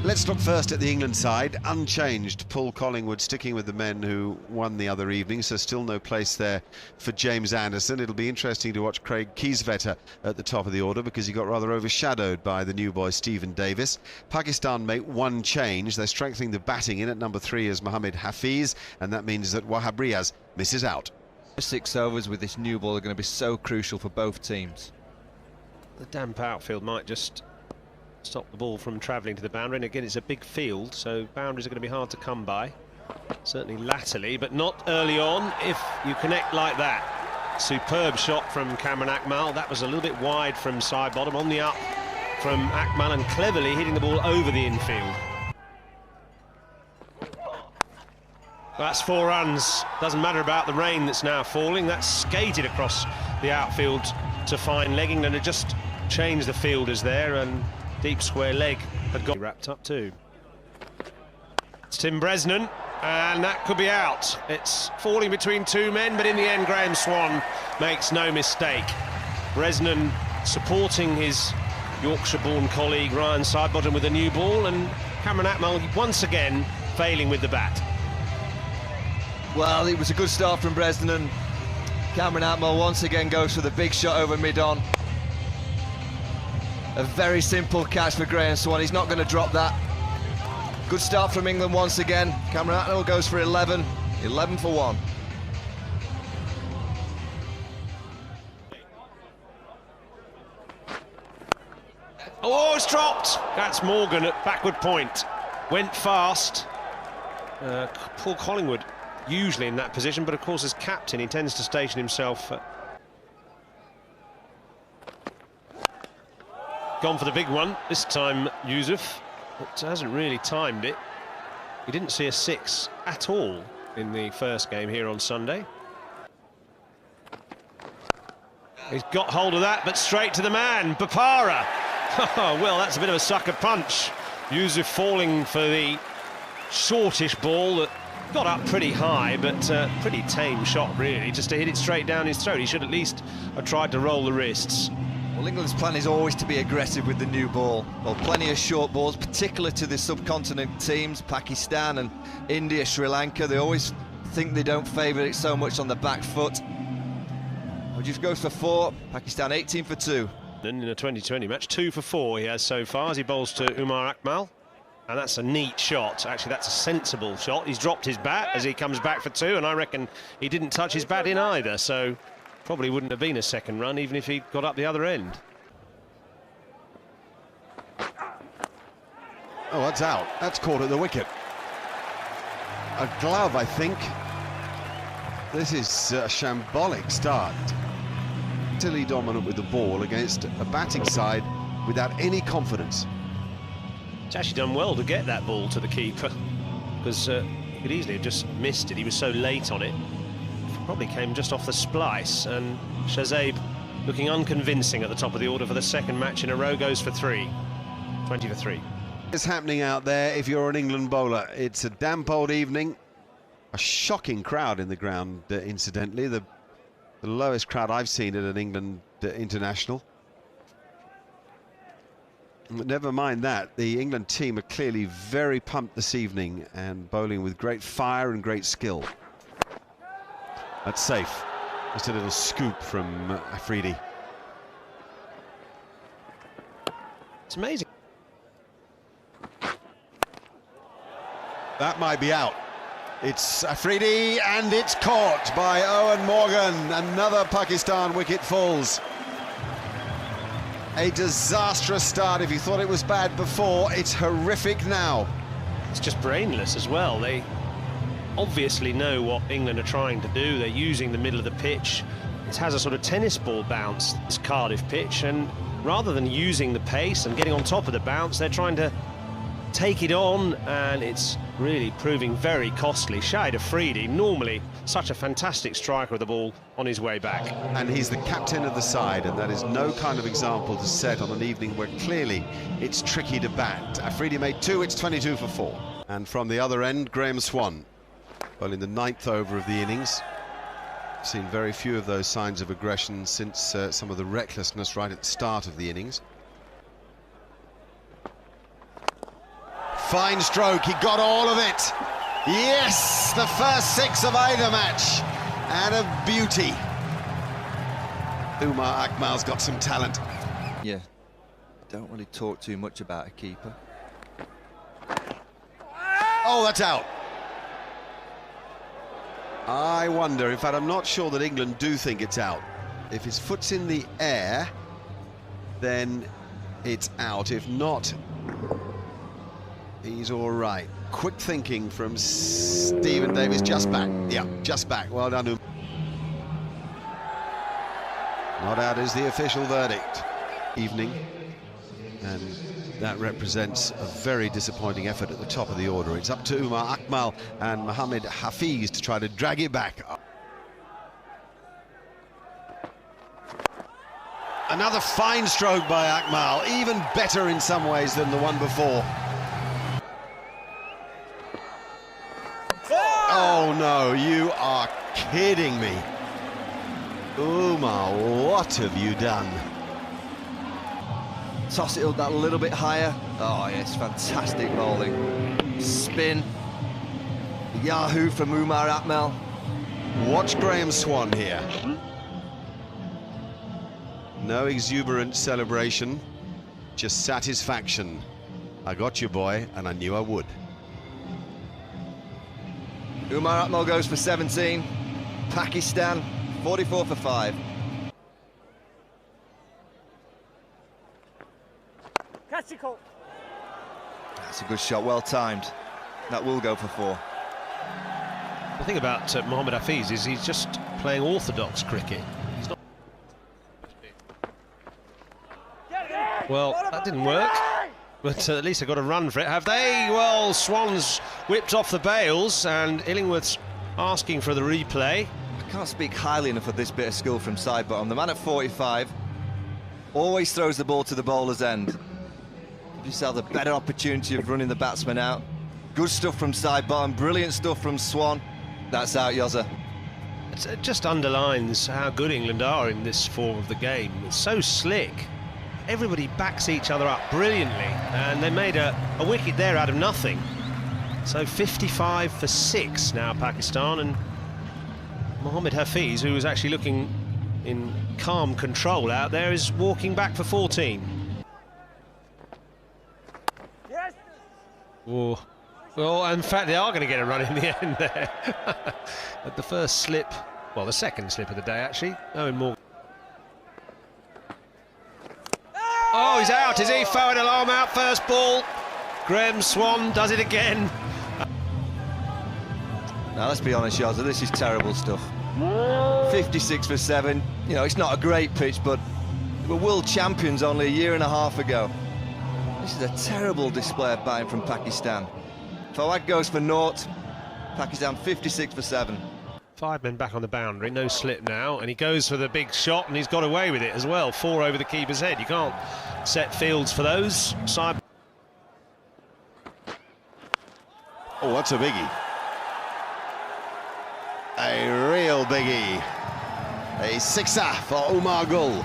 Let's look first at the England side. Unchanged. Paul Collingwood sticking with the men who won the other evening, so still no place there for James Anderson. It'll be interesting to watch Craig Kieswetter at the top of the order because he got rather overshadowed by the new boy Stephen Davis. Pakistan make one change. They're strengthening the batting in. At number 3 is Mohammad Hafiz, and that means that Wahab Riaz misses out. 6 overs with this new ball are going to be so crucial for both teams. The damp outfield might just stop the ball from travelling to the boundary, and again it's a big field, so boundaries are going to be hard to come by, certainly latterly, but not early on if you connect like that. Superb shot from Cameron Akmal. That was a little bit wide from side bottom, on the up from Akmal, and cleverly hitting the ball over the infield. That's 4 runs. Doesn't matter about the rain that's now falling. That's skated across the outfield to fine leg. England had just changed the fielders there, and deep square leg had got wrapped up too. It's Tim Bresnan, and that could be out. It's falling between 2 men, but in the end Graeme Swann makes no mistake. Bresnan supporting his Yorkshire-born colleague Ryan Sidebottom with a new ball, and Cameron Akmal once again failing with the bat. Well, it was a good start from Bresnan. Cameron Akmal once again goes for the big shot over mid-on. A very simple catch for Graeme Swann. He's not going to drop that. Good start from England once again. Cameron Akmal goes for 11 for 1. Oh, it's dropped. That's Morgan at backward point. Went fast. Paul Collingwood usually in that position, but of course as captain he tends to station himself. Gone for the big one this time, Yusuf, but hasn't really timed it. He didn't see a 6 at all in the first game here on Sunday. He's got hold of that, but straight to the man, Bopara. Well, that's a bit of a sucker punch. Yusuf falling for the shortish ball that got up pretty high, but pretty tame shot really, just to hit it straight down his throat. He should at least have tried to roll the wrists. Well, England's plan is always to be aggressive with the new ball. Well, plenty of short balls, particularly to the subcontinent teams, Pakistan and India, Sri Lanka. They always think they don't favour it so much on the back foot. Well, just goes for 4. Pakistan 18 for 2. In a 2020 match, 2 for 4 he has so far as he bowls to Umar Akmal. And that's a neat shot. Actually, that's a sensible shot. He's dropped his bat as he comes back for 2, and I reckon he didn't touch his bat in either, so probably wouldn't have been a second run even if he got up the other end. Oh, that's out. That's caught at the wicket. A glove, I think. This is a shambolic start. Utterly dominant with the ball against a batting side without any confidence. He's actually done well to get that ball to the keeper, because he could easily have just missed it. He was so late on it. Probably came just off the splice, and Shazib looking unconvincing at the top of the order for the second match in a row, goes for 3. 20 for 3. What's happening out there if you're an England bowler? It's a damp old evening. A shocking crowd in the ground, incidentally. The lowest crowd I've seen at an England international. But never mind that, the England team are clearly very pumped this evening and bowling with great fire and great skill. That's safe. Just a little scoop from Afridi. It's amazing. That might be out. It's Afridi, and it's caught by Owen Morgan. Another Pakistan wicket falls. A disastrous start. If you thought it was bad before, it's horrific now. It's just brainless as well. They obviously know what England are trying to do. They're using the middle of the pitch. It has a sort of tennis ball bounce, this Cardiff pitch, and rather than using the pace and getting on top of the bounce, they're trying to take it on, and it's really proving very costly. Shahid Afridi, normally such a fantastic striker of the ball, on his way back. And he's the captain of the side, and that is no kind of example to set on an evening where clearly it's tricky to bat. Afridi made 2, it's 22 for 4. And from the other end, Graeme Swann. Well, in the 9th over of the innings, seen very few of those signs of aggression since some of the recklessness right at the start of the innings. Fine stroke, he got all of it. Yes, the first 6 of either match, and a beauty. Umar Akmal's got some talent. Yeah, don't really talk too much about a keeper. Oh, that's out. I wonder, in fact, I'm not sure that England do think it's out. If his foot's in the air, then it's out. If not, he's all right. Quick thinking from Stephen Davis, just back. Yeah, just back. Well done. Not out is the official verdict. Evening, and that represents a very disappointing effort at the top of the order. It's up to Umar Akmal and Mohamed Hafiz to try to drag it back. Another fine stroke by Akmal, even better in some ways than the one before. Oh no, you are kidding me. Umar, what have you done? Toss it up that little bit higher. Oh yes, fantastic bowling. Spin. Yahoo from Umar Akmal. Watch Graham Swan here. No exuberant celebration, just satisfaction. I got you, boy, and I knew I would. Umar Akmal goes for 17. Pakistan 44 for 5. That's a good shot, well timed. That will go for 4. The thing about Mohamed Hafiz is he's just playing orthodox cricket. He's not... Well, that didn't work, but at least they got a run for it, have they? Well, Swan's whipped off the bails, and Illingworth's asking for the replay. I can't speak highly enough of this bit of skill from side bottom. The man at 45 always throws the ball to the bowler's end. Give yourself a better opportunity of running the batsman out. Good stuff from side bottom, brilliant stuff from Swan. That's out, Yozza. It just underlines how good England are in this form of the game. It's so slick. Everybody backs each other up brilliantly, and they made a wicket there out of nothing. So 55 for 6 now, Pakistan, and Mohamed Hafiz, who was actually looking in calm control out there, is walking back for 14. Yes. Oh. Well, in fact, they are going to get a run in the end there. At the first slip, well, the second slip of the day, actually. Owen Morgan. Oh, he's out, is he? Forward alarm out, first ball. Graham Swan does it again. Now, let's be honest, Yozza, this is terrible stuff. 56 for 7. You know, it's not a great pitch, but we were world champions only a year and a half ago. This is a terrible display of batting from Pakistan. Fawad goes for naught. Pakistan 56 for 7. 5 men back on the boundary, no slip now, and he goes for the big shot, and he's got away with it as well. 4 over the keeper's head. You can't set fields for those. Side. Oh, what's a biggie? A real biggie. A sixer for Umar Gul.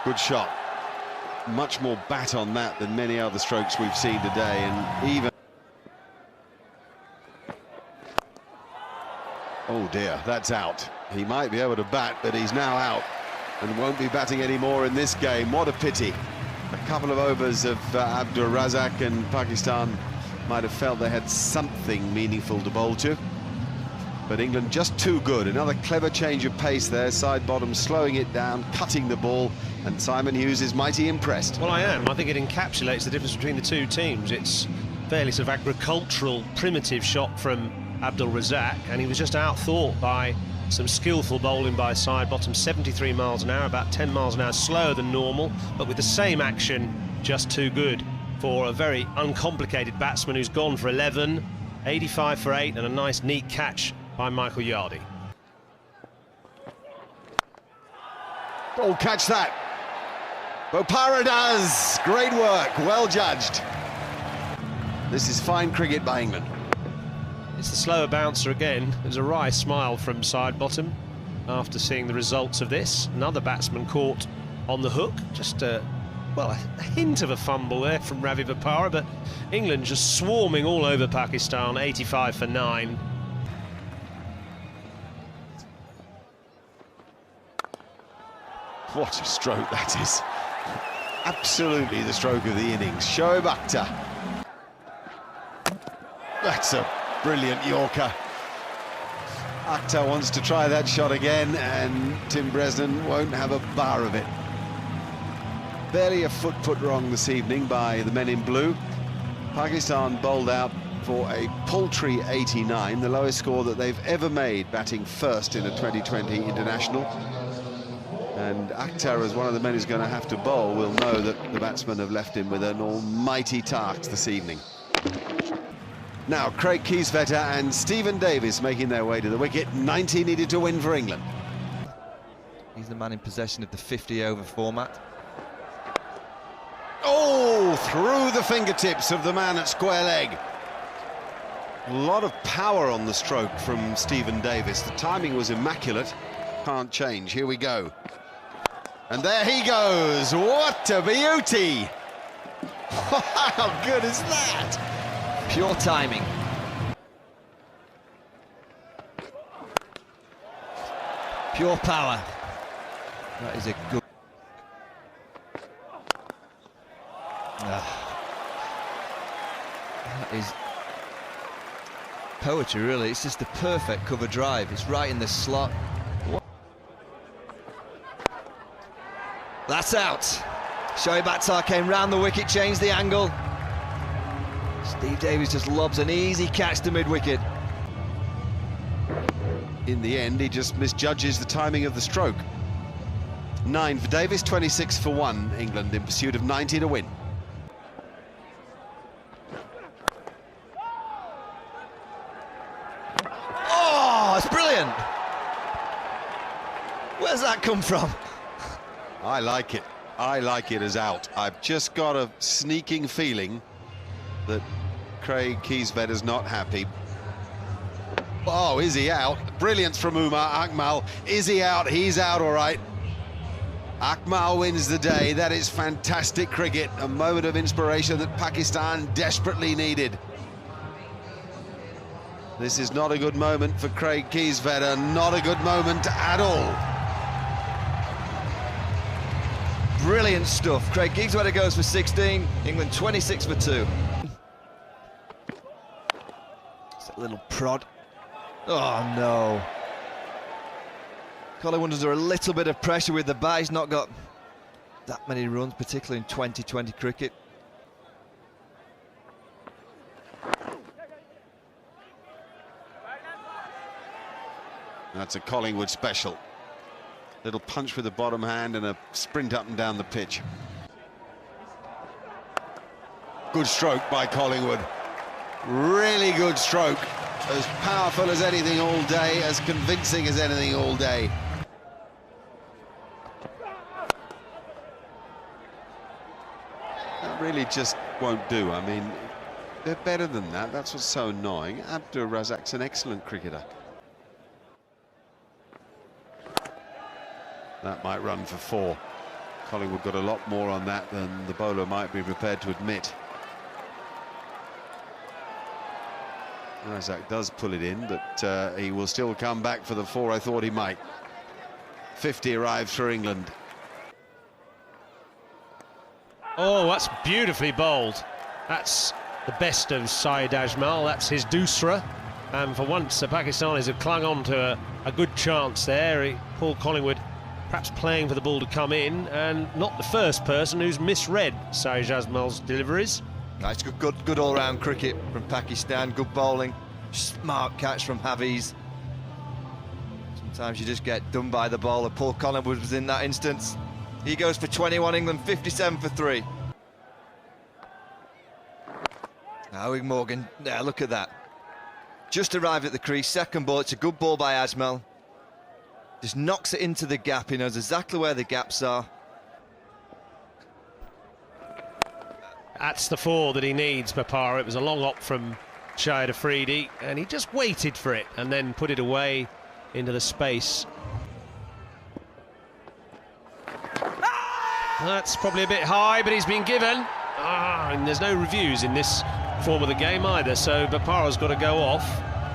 Good shot. Much more bat on that than many other strokes we've seen today, and even... Oh dear, that's out. He might be able to bat, but he's now out and won't be batting anymore in this game. What a pity. A couple of overs of Abdur Razak, and Pakistan might have felt they had something meaningful to bowl to. But England just too good. Another clever change of pace there. Side bottom slowing it down, cutting the ball, and Simon Hughes is mighty impressed. Well, I am. I think it encapsulates the difference between the two teams. It's fairly sort of agricultural, primitive shot from Abdul Razak, and he was just outthought by some skillful bowling by side bottom. 73 miles an hour, about 10 miles an hour slower than normal, but with the same action, just too good for a very uncomplicated batsman who's gone for 11, 85 for 8, and a nice neat catch by Michael Yardy. Oh, catch that. Bopara does. Great work, well judged. This is fine cricket by England. It's the slower bouncer again. There's a wry smile from side bottom after seeing the results of this. Another batsman caught on the hook. Just well, a hint of a fumble there from Ravi Bopara, but England just swarming all over Pakistan, 85 for 9. What a stroke that is. Absolutely the stroke of the innings. Shoaib Akhtar. That's a brilliant Yorker. Akhtar wants to try that shot again, and Tim Bresnan won't have a bar of it. Barely a foot put wrong this evening by the men in blue. Pakistan bowled out for a paltry 89, the lowest score that they've ever made, batting first in a 2020 international. And Akhtar, as one of the men who's going to have to bowl, will know that the batsmen have left him with an almighty task this evening. Now, Craig Kieswetter and Stephen Davis making their way to the wicket. 90 needed to win for England. He's the man in possession of the 50-over format. Oh, through the fingertips of the man at square leg. A lot of power on the stroke from Stephen Davis. The timing was immaculate. Can't change. Here we go. And there he goes. What a beauty. How good is that? Pure timing. Pure power. That is a good... That is poetry, really. It's just the perfect cover drive. It's right in the slot. That's out. Shoaib Akhtar came round the wicket, changed the angle. Steve Davis just lobs an easy catch to mid-wicket. In the end, he just misjudges the timing of the stroke. 9 for Davis, 26 for 1. England in pursuit of 90 to win. Oh, it's brilliant. Where's that come from? I like it. I like it as out. I've just got a sneaking feeling that Craig Kieswetter's not happy. Oh, is he out? Brilliance from Umar Akmal. Is he out? He's out, all right. Akmal wins the day. That is fantastic cricket. A moment of inspiration that Pakistan desperately needed. This is not a good moment for Craig Kieswetter. Not a good moment at all. Brilliant stuff. Craig Kieswetter goes for 16. England 26 for 2. It's a little prod. Oh, no. Collingwood under a little bit of pressure with the bat. He's not got that many runs, particularly in 2020 cricket. That's a Collingwood special. Little punch with the bottom hand and a sprint up and down the pitch. Good stroke by Collingwood. Really good stroke. As powerful as anything all day, as convincing as anything all day. That really just won't do. I mean, they're better than that. That's what's so annoying. Abdur Razzaq's an excellent cricketer. That might run for 4. Collingwood got a lot more on that than the bowler might be prepared to admit. Razzaq does pull it in, but he will still come back for the 4 I thought he might. 50 arrives for England. Oh, that's beautifully bowled. That's the best of Syed Ajmal. That's his doosra. And for once, the Pakistanis have clung on to a good chance there. Paul Collingwood perhaps playing for the ball to come in, and not the first person who's misread Syed Ajmal's deliveries. Nice, good all-round cricket from Pakistan. Good bowling, smart catch from Hafiz. Sometimes you just get done by the bowler. Paul Collingwood was in that instance. He goes for 21. England 57 for 3. Howie Morgan, yeah, look at that. Just arrived at the crease, second ball. It's a good ball by Ajmal. Just knocks it into the gap. He knows exactly where the gaps are. That's the 4 that he needs, Bopara. It was a long op from Shahid Afridi, and he just waited for it and then put it away into the space. That's probably a bit high, but he's been given. And there's no reviews in this form of the game either, so Bopara's got to go off.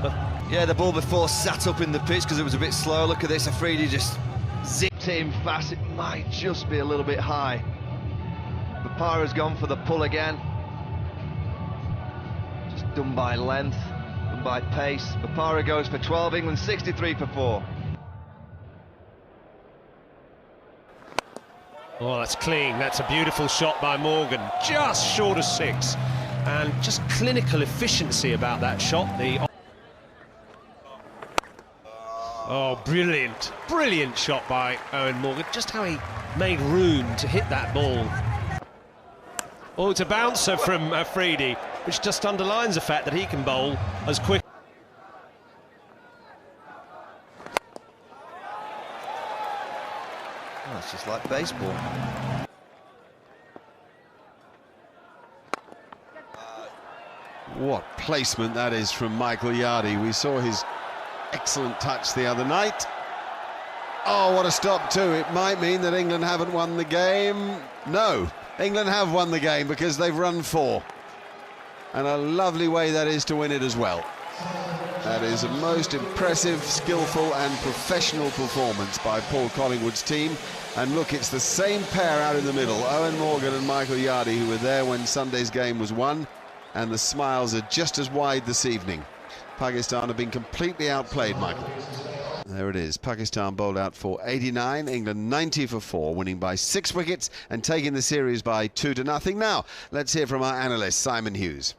But yeah, the ball before sat up in the pitch because it was a bit slow. Look at this, Afridi just zipped it in fast. It might just be a little bit high. Bopara's gone for the pull again. Just done by length, done by pace. Bopara goes for 12, England 63 for 4. oh, that's clean. That's a beautiful shot by Morgan, just short of 6, and just clinical efficiency about that shot. Oh, brilliant shot by Owen Morgan. Just how he made room to hit that ball. Oh, it's a bouncer from Afridi, which just underlines the fact that he can bowl as quick. Oh, it's just like baseball. What placement that is from Michael Yardy. We saw his excellent touch the other night. Oh, what a stop too. It might mean that England haven't won the game. No, England have won the game because they've run 4. And a lovely way that is to win it as well. That is a most impressive, skillful and professional performance by Paul Collingwood's team. And look, it's the same pair out in the middle, Owen Morgan and Michael Yardy, who were there when Sunday's game was won. And the smiles are just as wide this evening. Pakistan have been completely outplayed, Michael. There it is. Pakistan bowled out for 89, England 90 for 4, winning by 6 wickets and taking the series by 2-0. Now, let's hear from our analyst, Simon Hughes.